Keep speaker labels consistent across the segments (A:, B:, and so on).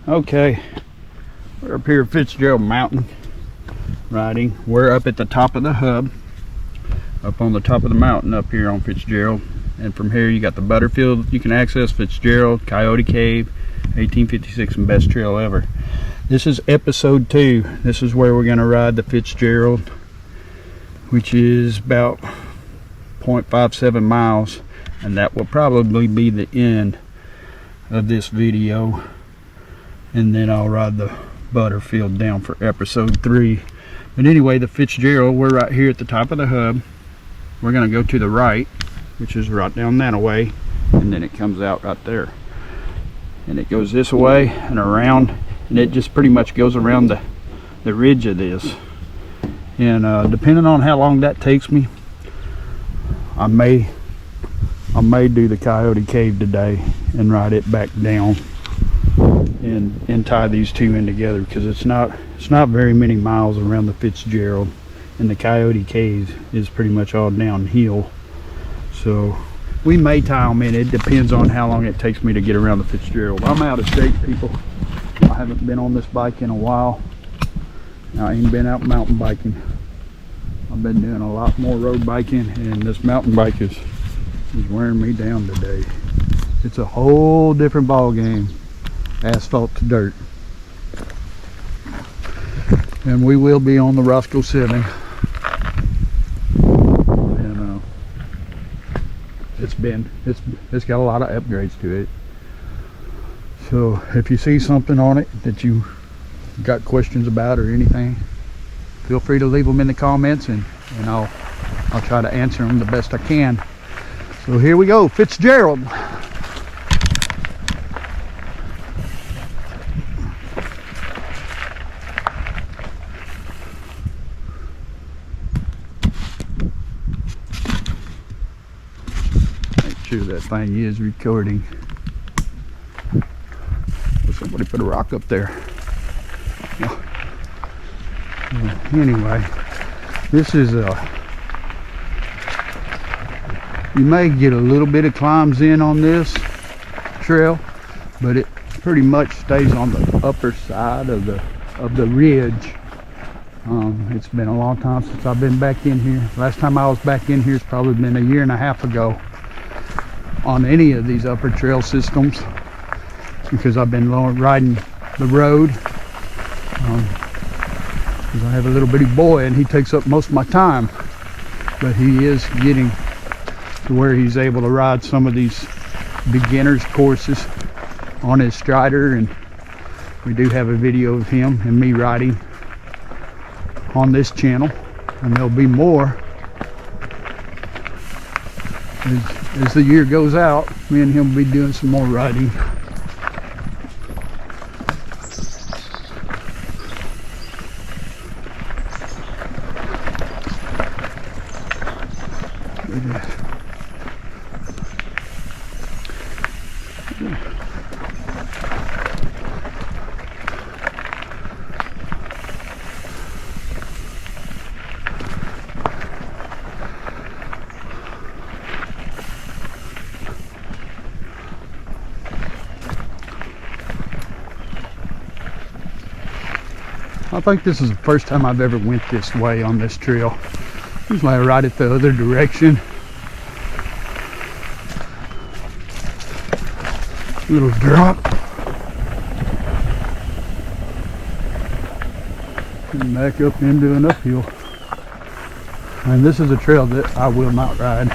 A: Okay, we're up here at Fitzgerald Mountain riding. We're up at the top of the hub, up on the top of the mountain up here on Fitzgerald. And from here you got the Butterfield. You can access Fitzgerald, Coyote Cave, 1856, and best trail ever. This is episode 2. This is where we're going to ride the Fitzgerald, which is about 0.57 miles, and that will probably be the end of this video. And then I'll ride the Butterfield down for episode 3. But anyway, the Fitzgerald, we're right here at the top of the hub. We're going to go to the right, which is right down that way, and then it comes out right there. And it goes this way and around, and it just pretty much goes around the ridge of this. And depending on how long that takes me, I may do the Coyote Cave today and ride it back down and tie these two in together, because it's not very many miles around the Fitzgerald, and the Coyote Cave is pretty much all downhill. So we may tie them in. It depends on how long it takes me to get around the Fitzgerald. I'm out of shape, people. I haven't been on this bike in a while. I ain't been out mountain biking. I've been doing a lot more road biking, and this mountain bike is wearing me down today. It's a whole different ball game, asphalt to dirt. And we will be on the Roscoe 7. And it's got a lot of upgrades to it. So if you see something on it that you got questions about or anything, feel free to leave them in the comments, and I'll try to answer them the best I can. So here we go, Fitzgerald. Make sure that thing is recording. Somebody put a rock up there. Anyway, this is you may get a little bit of climbs in on this trail, but it pretty much stays on the upper side of the ridge. It's been a long time since I've been back in here. Last time I was back in here has probably been a year and a half ago on any of these upper trail systems, because I've been riding the road. Because I have a little bitty boy and he takes up most of my time, but he is getting to where he's able to ride some of these beginners courses on his Strider, and we do have a video of him and me riding on this channel, and there'll be more as the year goes out. Me and him will be doing some more riding. I think this is the first time I've ever went this way on this trail. Usually I ride it the other direction. Little drop. And back up into an uphill. And this is a trail that I will not ride.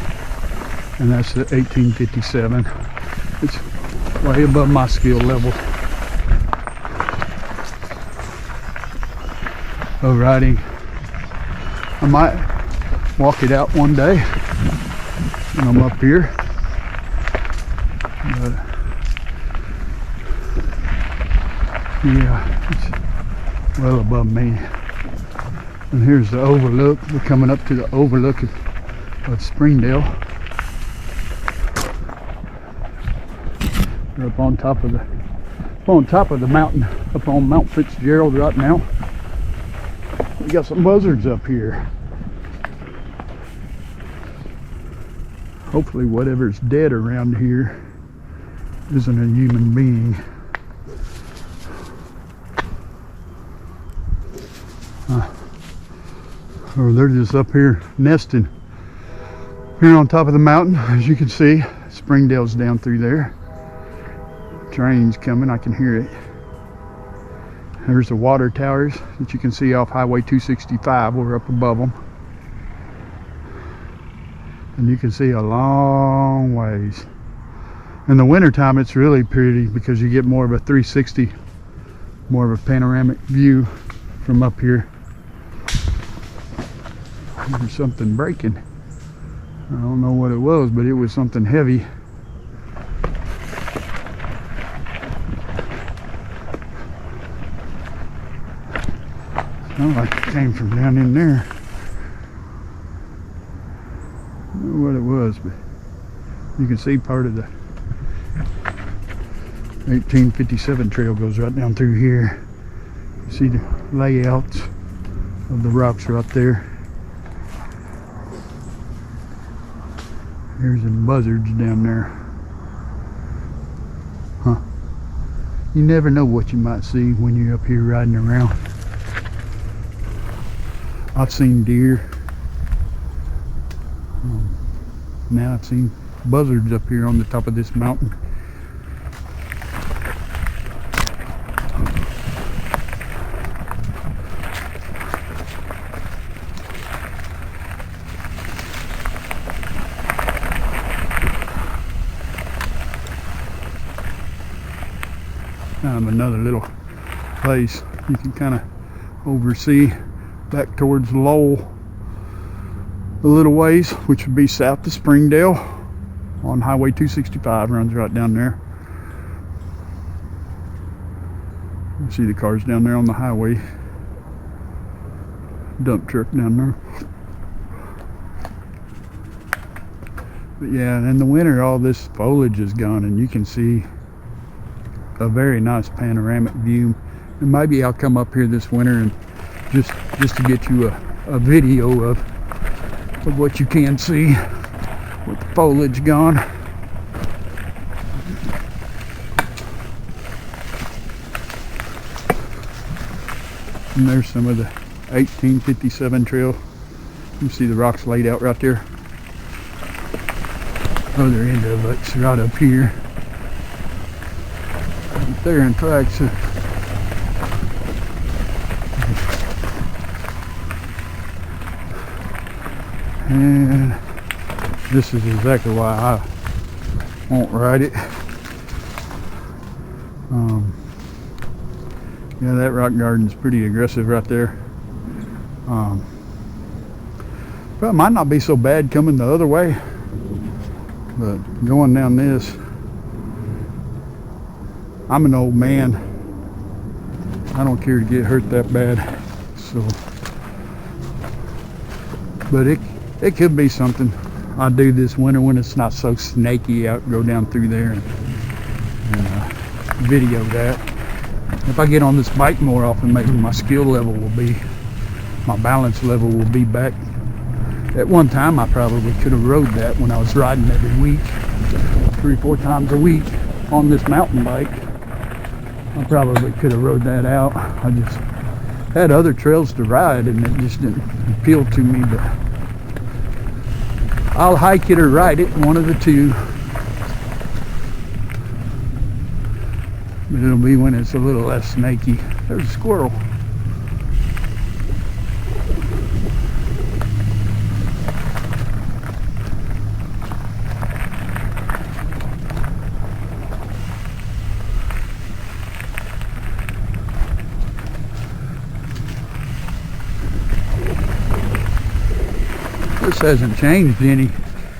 A: And that's the 1857. It's way above my skill level of riding. I might walk it out one day when I'm up here, but yeah, it's well above me. And here's the overlook. We're coming up to the overlook of Springdale. We're up on top of the mountain, up on Mount Fitzgerald right now. We got some buzzards up here. Hopefully whatever's dead around here isn't a human being. or they're just up here nesting. Here on top of the mountain, as you can see, Springdale's down through there. Train's coming, I can hear it. There's the water towers that you can see off Highway 265. We're up above them. And you can see a long ways. In the wintertime, it's really pretty because you get more of a 360, more of a panoramic view from up here. There's something breaking. I don't know what it was, but it was something heavy. Sounded like it came from down in there. I don't know what it was, but you can see part of the 1857 trail goes right down through here. You see the layouts of the rocks right there. There's some buzzards down there. Huh. You never know what you might see when you're up here riding around. I've seen deer. Now I've seen buzzards up here on the top of this mountain. Another little place you can kind of oversee back towards Lowell a little ways, which would be south of Springdale on Highway 265, runs right down there. You see the cars down there on the highway, dump truck down there. But yeah, and in the winter all this foliage is gone and you can see a very nice panoramic view. And maybe I'll come up here this winter and just to get you a video of what you can see with the foliage gone. And there's some of the 1857 trail. You can see the rocks laid out right there. Other end of it's right up here. Right there in tracks. And this is exactly why I won't ride it. Yeah, that rock garden's pretty aggressive right there. But it might not be so bad coming the other way, but going down this, I'm an old man. I don't care to get hurt that bad. So, but it could be something I do this winter when it's not so snaky out. Go down through there and video that. If I get on this bike more often, maybe my skill level will be, my balance level will be back. At one time, I probably could have rode that when I was riding every week, 3-4 times a week on this mountain bike. I probably could have rode that out. I just had other trails to ride and it just didn't appeal to me, but I'll hike it or ride it, one of the two. But it'll be when it's a little less snaky. There's a squirrel. This hasn't changed any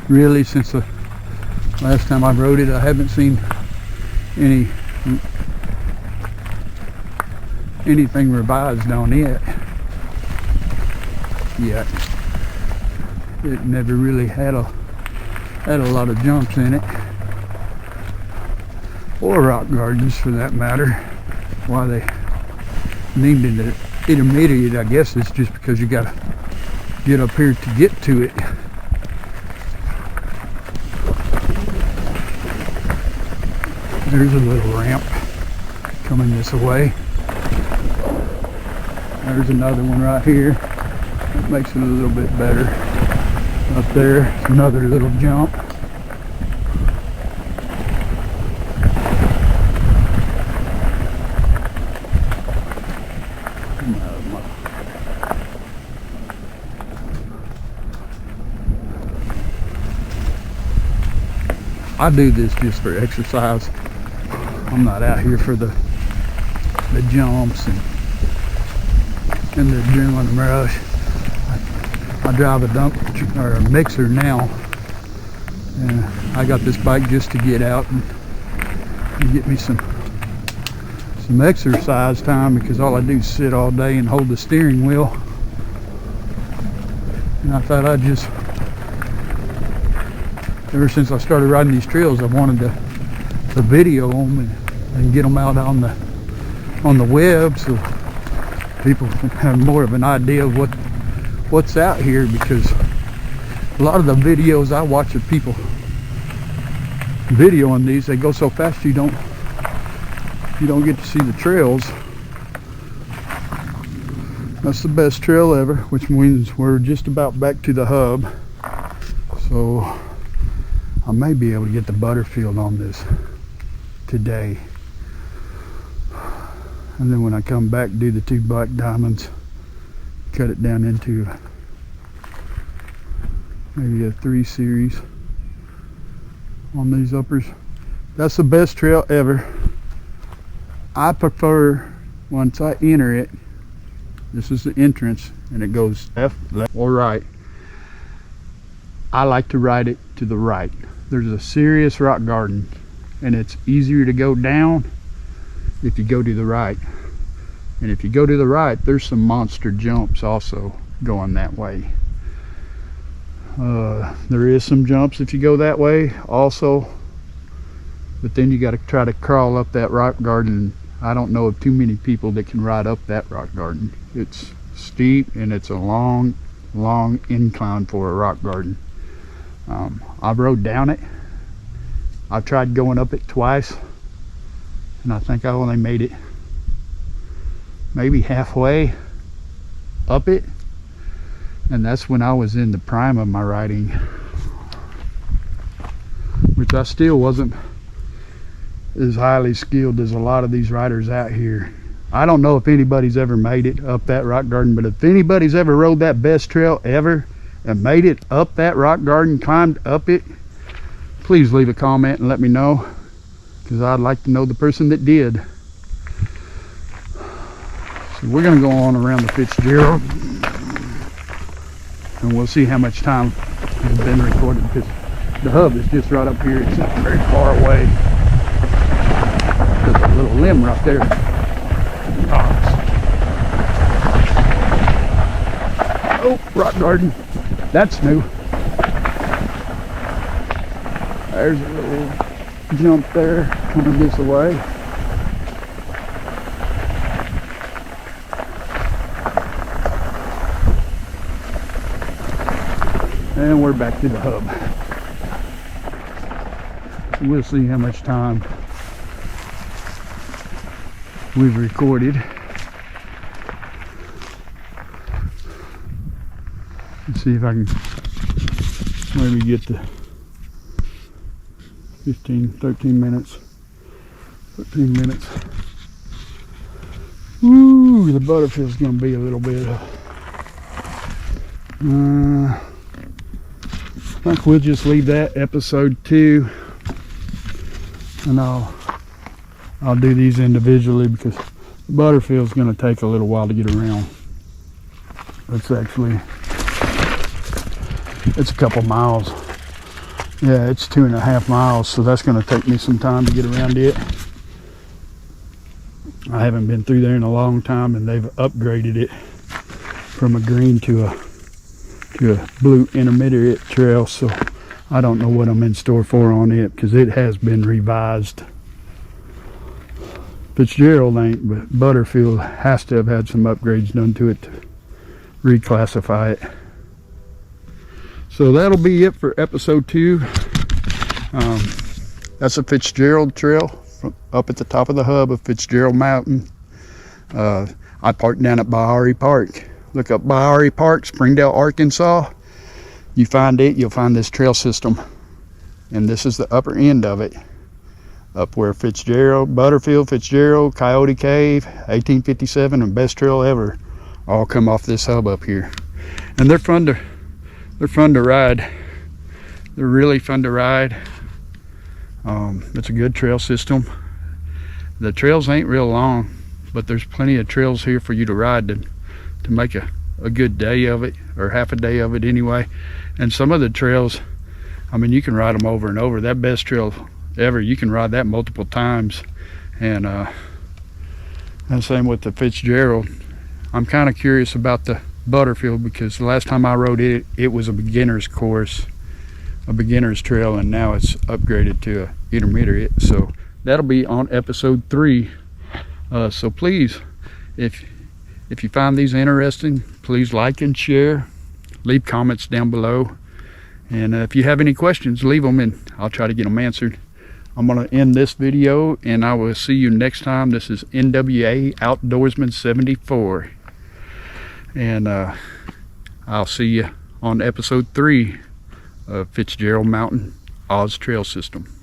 A: really since the last time I rode it. I haven't seen anything revised on it yet. It never really had a lot of jumps in it, or rock gardens for that matter. Why they named it intermediate, I guess it's just because you gotta get up here to get to it. There's a little ramp coming this way. There's another one right here. It makes it a little bit better. Up there, another little jump. I do this just for exercise. I'm not out here for the jumps and the adrenaline rush. I drive a dump or a mixer now, and I got this bike just to get out and get me some exercise time, because all I do is sit all day and hold the steering wheel. And I thought I'd just, ever since I started riding these trails, I wanted to video them and get them out on the web, so people can have more of an idea of what's out here, because a lot of the videos I watch of people videoing these, they go so fast you don't get to see the trails. That's the best trail ever, which means we're just about back to the hub, so I may be able to get the Butterfield on this today, and then when I come back, do the 2 black diamonds, cut it down into maybe a 3 series on these uppers. That's the best trail ever. I prefer, once I enter it, this is the entrance, and it goes left, or right. I like to ride it to the right. There's a serious rock garden, and it's easier to go down if you go to the right. And if you go to the right, there's some monster jumps also going that way. There is some jumps if you go that way also, but then you got to try to crawl up that rock garden. I don't know of too many people that can ride up that rock garden. It's steep, and it's a long incline for a rock garden. I've rode down it. I've tried going up it twice, and I think I only made it maybe halfway up it, and that's when I was in the prime of my riding, which I still wasn't as highly skilled as a lot of these riders out here. I don't know if anybody's ever made it up that rock garden, but if anybody's ever rode that best trail ever and made it up that rock garden, climbed up it, please leave a comment and let me know, because I'd like to know the person that did. So we're going to go on around the Fitzgerald, and we'll see how much time has been recorded, because the hub is just right up here. It's not very far away. There's a little limb right there. Oh, rock garden. That's new. There's a little jump there coming this way. And we're back to the hub. We'll see how much time we've recorded. Let's see if I can maybe get to 13 minutes. Ooh, the Butterfield's gonna be a little bit I think we'll just leave that episode 2, and I'll do these individually, because the Butterfield's gonna take a little while to get around. It's a couple miles. Yeah, it's 2.5 miles, so that's going to take me some time to get around it. I haven't been through there in a long time, and they've upgraded it from a green to a blue intermediate trail, so I don't know what I'm in store for on it, because it has been revised. Fitzgerald ain't, but Butterfield has to have had some upgrades done to it to reclassify it. So that'll be it for episode 2. That's a Fitzgerald trail up at the top of the hub of Fitzgerald Mountain. I parked down at Bahari Park, look up Bowery Park, Springdale, Arkansas. You find it, you'll find this trail system. And this is the upper end of it. Up where Fitzgerald, Butterfield, Fitzgerald, Coyote Cave, 1857, and Best Trail Ever all come off this hub up here. And they're fun to ride. They're really fun to ride. It's a good trail system. The trails ain't real long, but there's plenty of trails here for you to ride to make a good day of it, or half a day of it anyway. And some of the trails, I mean, you can ride them over and over. That Best Trail Ever, you can ride that multiple times. And same with the Fitzgerald. I'm kind of curious about the Butterfield, because the last time I rode it, it was a beginner's course, a beginner's trail, and now it's upgraded to a intermediate. So that'll be on episode 3. So please, if you find these interesting, please like and share. Leave comments down below, and if you have any questions, leave them and I'll try to get them answered. I'm going to end this video, and I will see you next time. This is NWA Outdoorsman 74, and I'll see you on episode 3 of Fitzgerald Mountain Oz Trail System.